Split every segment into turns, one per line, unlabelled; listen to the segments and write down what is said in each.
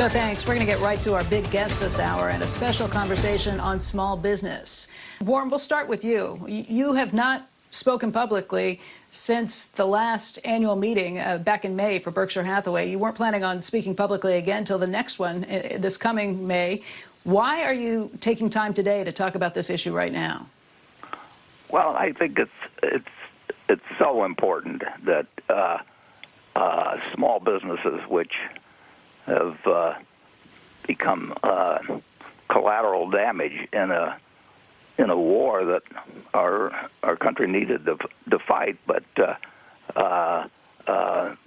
Joe, thanks. We're going to get right to our big guest this hour and a special conversation on small business. Warren, we'll start with you. You have not spoken publicly since the last annual meeting back in May for Berkshire Hathaway. You weren't planning on speaking publicly again until the next one this coming May. Why are you taking time today to talk about this issue right now?
Well, I think it's so important that small businesses, which have become collateral damage in a war that our country needed to fight, but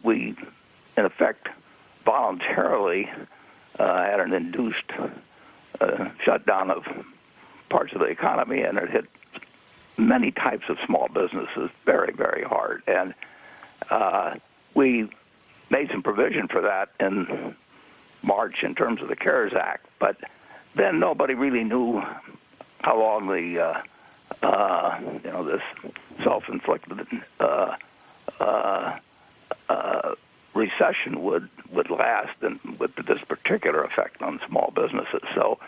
we in effect voluntarily had an induced shutdown of parts of the economy, and it hit many types of small businesses very, very hard. And we made some provision for that in March in terms of the CARES Act, but then nobody really knew how long the this self-inflicted recession would last, and with this particular effect on small businesses. So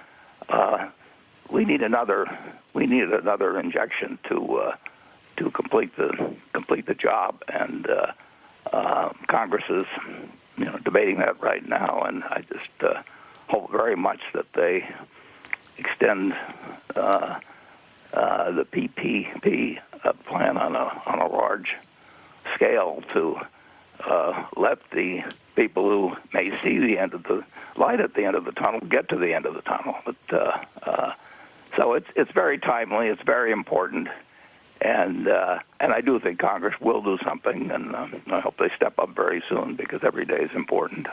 we needed another injection to complete the job, and Congress is debating that right now, and I just hope very much that they extend the PPP plan on a large scale to let the people who may see the end of the light at the end of the tunnel get to the end of the tunnel. But so it's very timely, it's very important, and I do think Congress will do something, and I hope they step up very soon, because every day is important.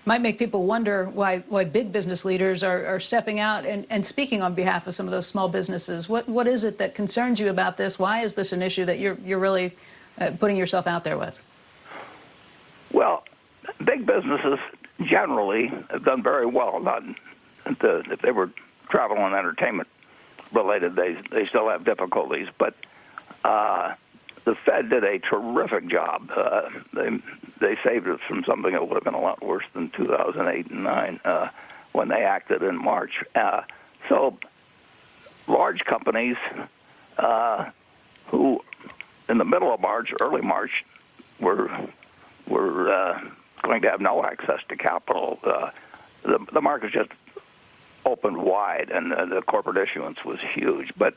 Might make people wonder why big business leaders are stepping out and speaking on behalf of some of those small businesses. What is it that concerns you about this? Why is this an issue that you're really putting yourself out there with?
Well, big businesses generally have done very well. Not if they were travel and entertainment related, they still have difficulties. But the Fed did a terrific job. They saved us from something that would have been a lot worse than 2008 and 9 when they acted in March. So large companies who, in the middle of March, early March, were going to have no access to capital. The market just opened wide, and the corporate issuance was huge. But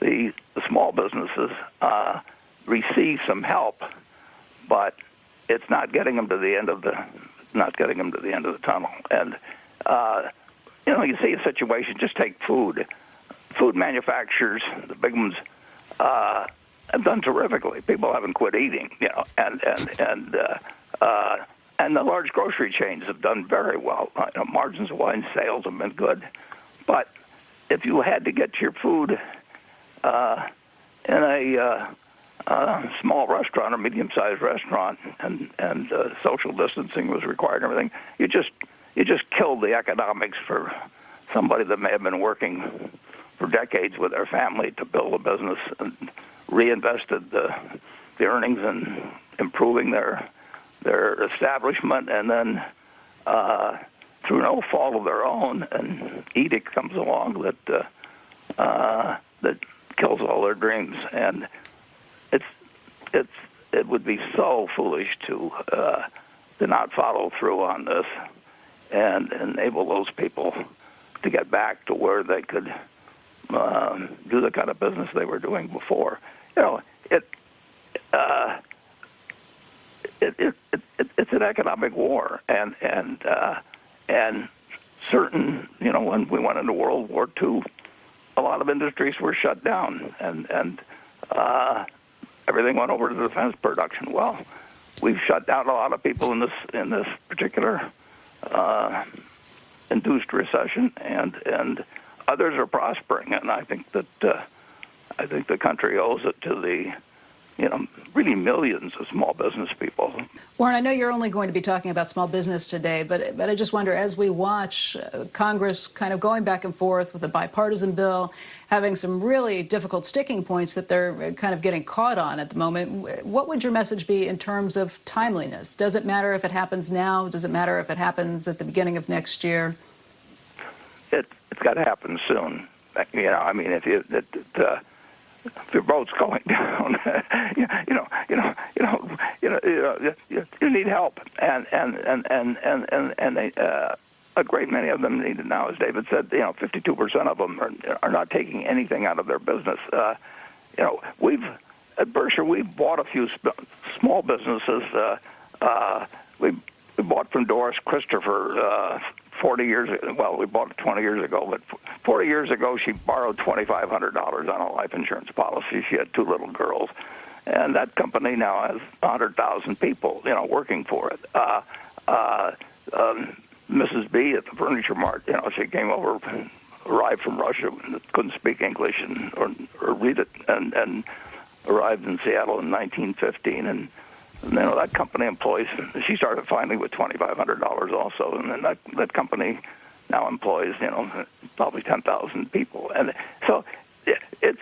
the small businesses receive some help, but it's not getting them to the end of the tunnel. And you see a situation. Just take food manufacturers, the big ones, have done terrifically. People haven't quit eating, and the large grocery chains have done very well. Margins of wine sales have been good, but if you had to get your food in a small restaurant or medium-sized restaurant, and social distancing was required and everything, you just killed the economics for somebody that may have been working for decades with their family to build a business and reinvested the earnings in improving their establishment, and then through no fault of their own, an edict comes along that kills all their dreams. And it would be so foolish to not follow through on this and enable those people to get back to where they could do the kind of business they were doing before. It's an economic war, and certain, when we went into World War II, a lot of industries were shut down, and everything went over to defense production. Well, we've shut down a lot of people in this particular induced recession, and others are prospering, and I think that the country owes it to really millions of small business people.
Warren, I know you're only going to be talking about small business today, but I just wonder, as we watch Congress kind of going back and forth with a bipartisan bill, having some really difficult sticking points that they're kind of getting caught on at the moment, what would your message be in terms of timeliness? Does it matter if it happens now? Does it matter if it happens at the beginning of next year?
It's got to happen soon. I mean, if your boat's going down, you need help, and a great many of them need it now. As David said, 52% of them are not taking anything out of their business. At Berkshire, we've bought a few small businesses. We bought from Doris Christopher 40 years ago. Well, we bought it 20 years ago, but 40 years ago, she borrowed $2,500 on a life insurance policy. She had 2 little girls. And that company now has 100,000 people, working for it. Mrs. B at the Furniture Mart, she came over, arrived from Russia, couldn't speak English or read it, and arrived in Seattle in 1915. And that company employs. She started finally with $2,500 also, and then that company now employs probably 10,000 people. And so it's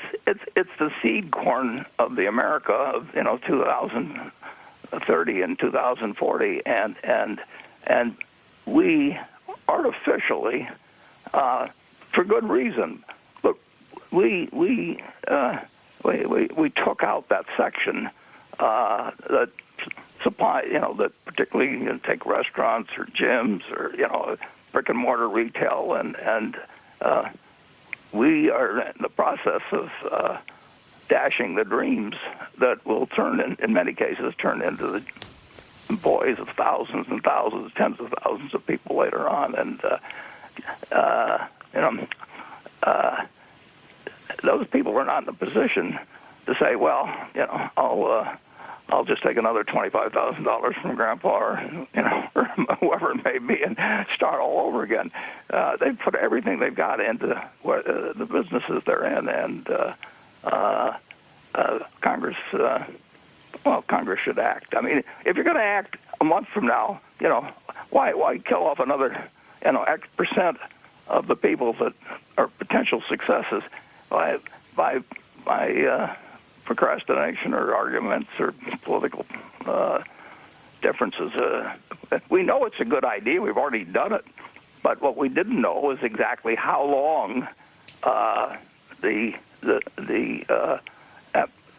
the seed corn of the America of 2030 and 2040, and we artificially, for good reason, but we took out that section that supply, that particularly take restaurants or gyms or brick and mortar retail, and we are in the process of dashing the dreams that will in many cases turn into the employees of thousands and thousands, tens of thousands of people later on, and those people are not in a position to say, well, I'll just take another $25,000 from Grandpa or whoever it may be and start all over again. They've put everything they've got into the businesses they're in, and Congress. Congress should act. I mean, if you're going to act a month from now, why kill off another, X percent of the people that are potential successes by procrastination or arguments or political differences? We know it's a good idea. We've already done it, but what we didn't know is exactly how long the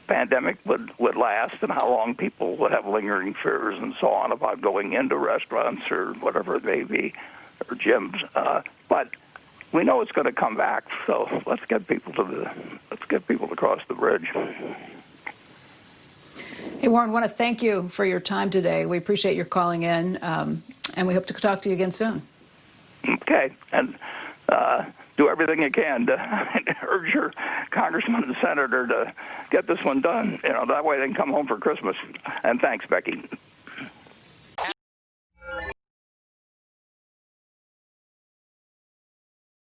pandemic would last, and how long people would have lingering fears and so on about going into restaurants or whatever it may be, or gyms. But we know it's going to come back, so let's get people to cross the bridge.
Hey, Warren, I want to thank you for your time today. We appreciate your calling in, and we hope to talk to you again soon.
Okay, and do everything you can to urge your congressman and senator to get this one done. That way they can come home for Christmas. And thanks, Becky.